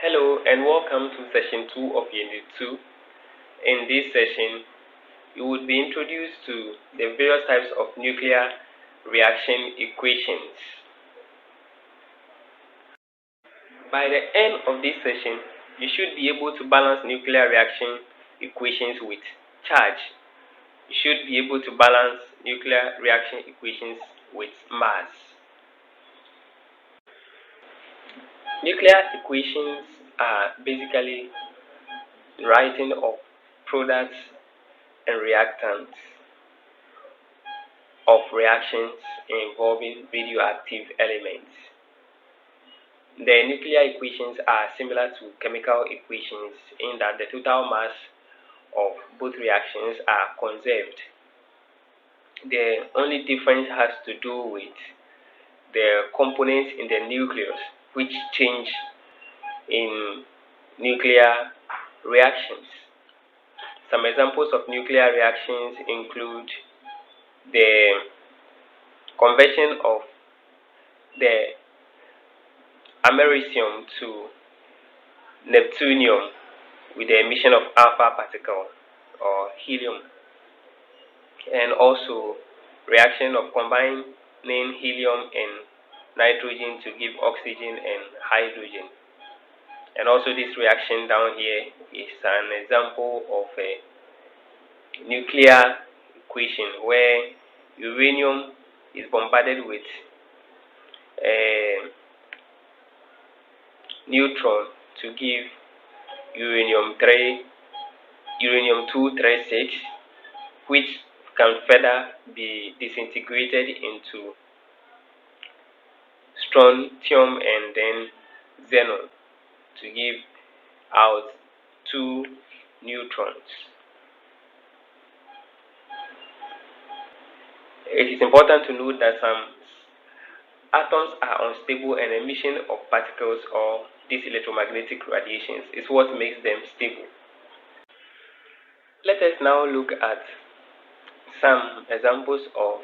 Hello and welcome to session 2 of Unit 2. In this session, you would be introduced to the various types of nuclear reaction equations. By the end of this session, you should be able to balance nuclear reaction equations with charge. You should be able to balance nuclear reaction equations with mass. Nuclear equations are basically writing of products and reactants of reactions involving radioactive elements. The nuclear equations are similar to chemical equations in that the total mass of both reactions are conserved. The only difference has to do with the components in the nucleus which change in nuclear reactions. Some examples of nuclear reactions include the conversion of the americium to neptunium with the emission of alpha particle or helium, and also reaction of combining helium and nitrogen to give oxygen and hydrogen. And also this reaction down here is an example of a nuclear equation where uranium is bombarded with a neutron to give uranium-236, which can further be disintegrated into strontium and then xenon to give out 2 neutrons. It is important to note that some atoms are unstable, and emission of particles or these electromagnetic radiations is what makes them stable. Let us now look at some examples of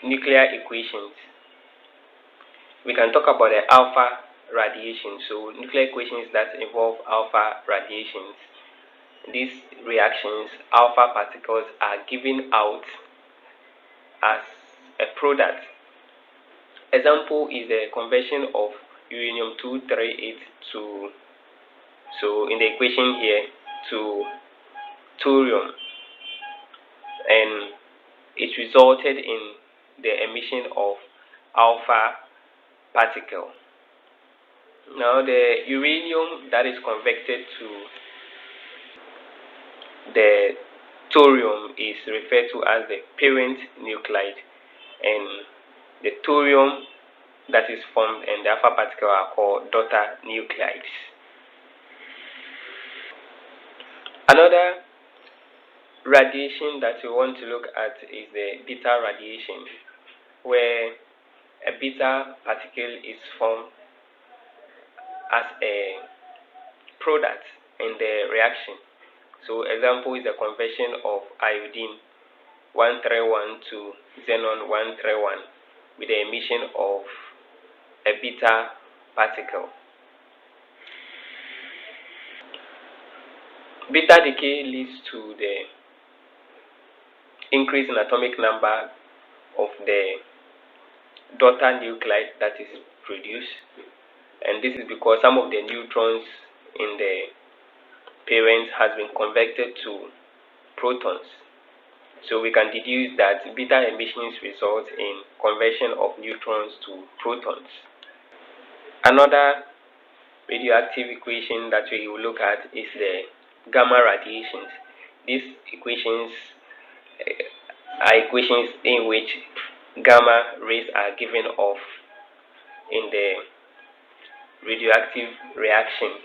nuclear equations. We can talk about the alpha radiation. So nuclear equations that involve alpha radiations. These reactions, alpha particles are given out as a product. Example is the conversion of uranium-238 to, so in the equation here, to thorium, and it resulted in the emission of alpha particle. Now the uranium that is converted to the thorium is referred to as the parent nuclide, and the thorium that is formed and the alpha particle are called daughter nuclides. Another radiation that we want to look at is the beta radiation, where a beta particle is formed as a product in the reaction. So example is the conversion of iodine 131 to xenon 131 with the emission of a beta particle. Beta decay leads to the increase in atomic number of the daughter nuclide that is produced, and this is because some of the neutrons in the parent has been converted to protons. So we can deduce that beta emissions result in conversion of neutrons to protons. Another radioactive equation that we will look at is the gamma radiations. These equations are equations in which gamma rays are given off in the radioactive reaction.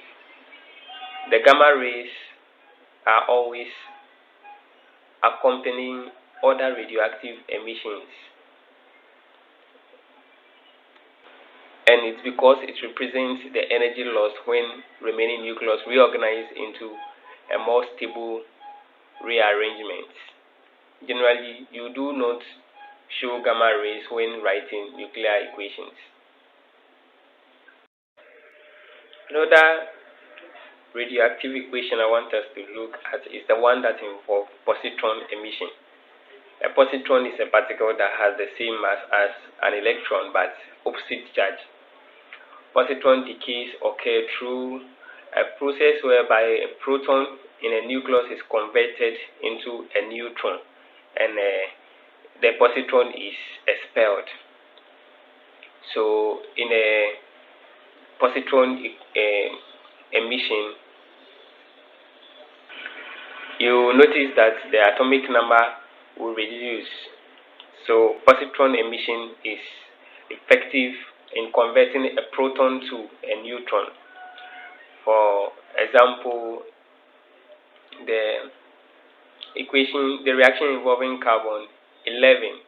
The gamma rays are always accompanying other radioactive emissions, and it's because it represents the energy loss when remaining nucleus reorganize into a more stable rearrangement. Generally, you do not show gamma rays when writing nuclear equations. Another radioactive equation I want us to look at is the one that involves positron emission. A positron is a particle that has the same mass as an electron but opposite charge. Positron decays occur through a process whereby a proton in a nucleus is converted into a neutron and the positron is expelled. So in a positron emission, you notice that the atomic number will reduce. So positron emission is effective in converting a proton to a neutron. For example, the reaction involving carbon 11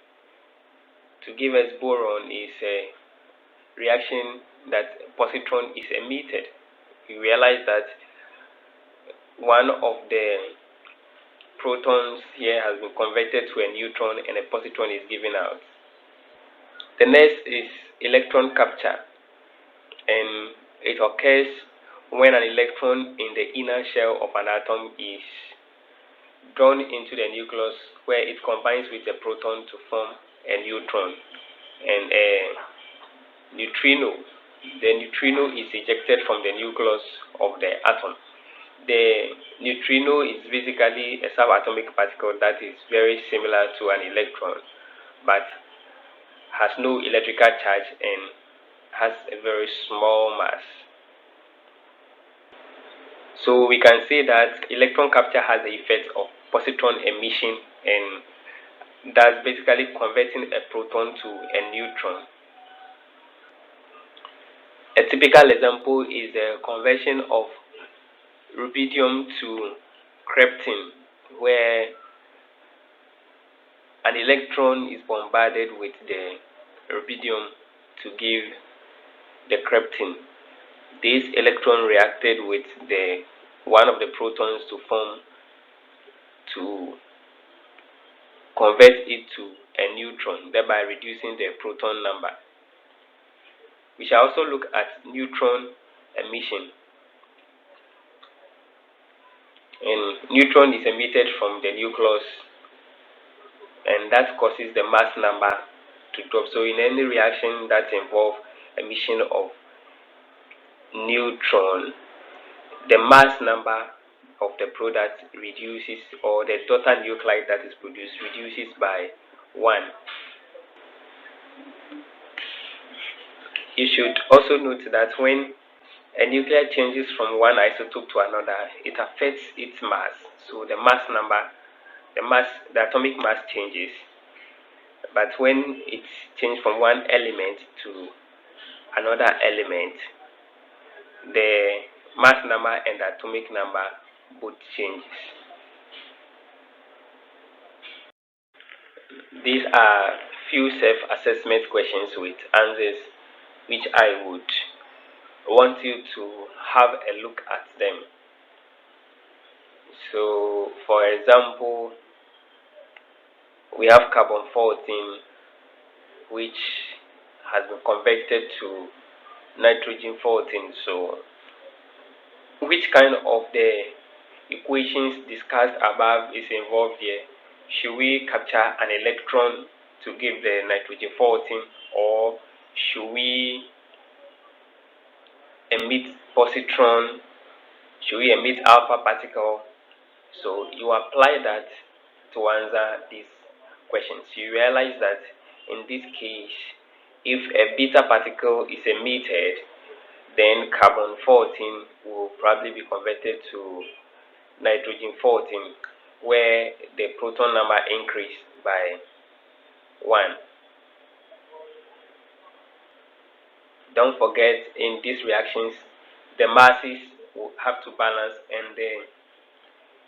to give us boron is a reaction that positron is emitted. You realize that one of the protons here has been converted to a neutron and a positron is given out. The next is electron capture, and it occurs when an electron in the inner shell of an atom is drawn into the nucleus, where it combines with the proton to form a neutron and a neutrino. The neutrino is ejected from the nucleus of the atom. The neutrino is basically a subatomic particle that is very similar to an electron but has no electrical charge and has a very small mass. So we can say that electron capture has the effect of positron emission, and that's basically converting a proton to a neutron. A typical example is the conversion of rubidium to krypton, where an electron is bombarded with the rubidium to give the krypton. This electron reacted with one of the protons to convert it to a neutron, thereby reducing the proton number. We shall also look at neutron emission. And neutron is emitted from the nucleus, and that causes the mass number to drop. So in any reaction that involves emission of neutron, the mass number of the product reduces, or the total nuclide that is produced reduces by 1. You should also note that when a nuclide changes from one isotope to another, it affects its mass. So the mass number, the atomic mass changes. But when it changes from one element to another element, the mass number and the atomic number both changes. These are few self-assessment questions with answers which I would want you to have a look at them. So for example, we have carbon 14 which has been converted to nitrogen 14. So which kind of the equations discussed above is involved here? Should we capture an electron to give the nitrogen 14, or should we emit positron? Should we emit alpha particle? So you apply that to answer these questions. You realize that in this case, if a beta particle is emitted, then carbon 14 will probably be converted to nitrogen 14, where the proton number increased by 1. Don't forget, in these reactions, the masses will have to balance and the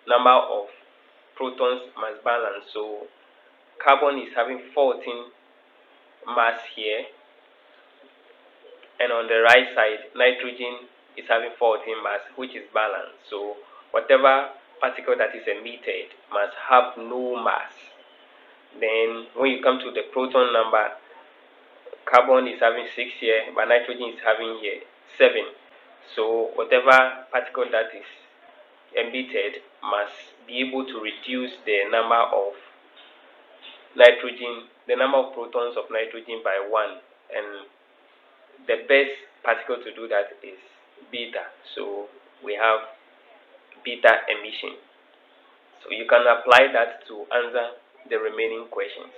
number of protons must balance. So carbon is having 14 mass here, and on the right side, nitrogen is having 14 mass, which is balanced. So whatever particle that is emitted must have no mass. Then when you come to the proton number, carbon is having 6 here, but nitrogen is having here 7. So whatever particle that is emitted must be able to reduce the number of protons of nitrogen by 1, and the best particle to do that is beta. So we have beta emission. So you can apply that to answer the remaining questions.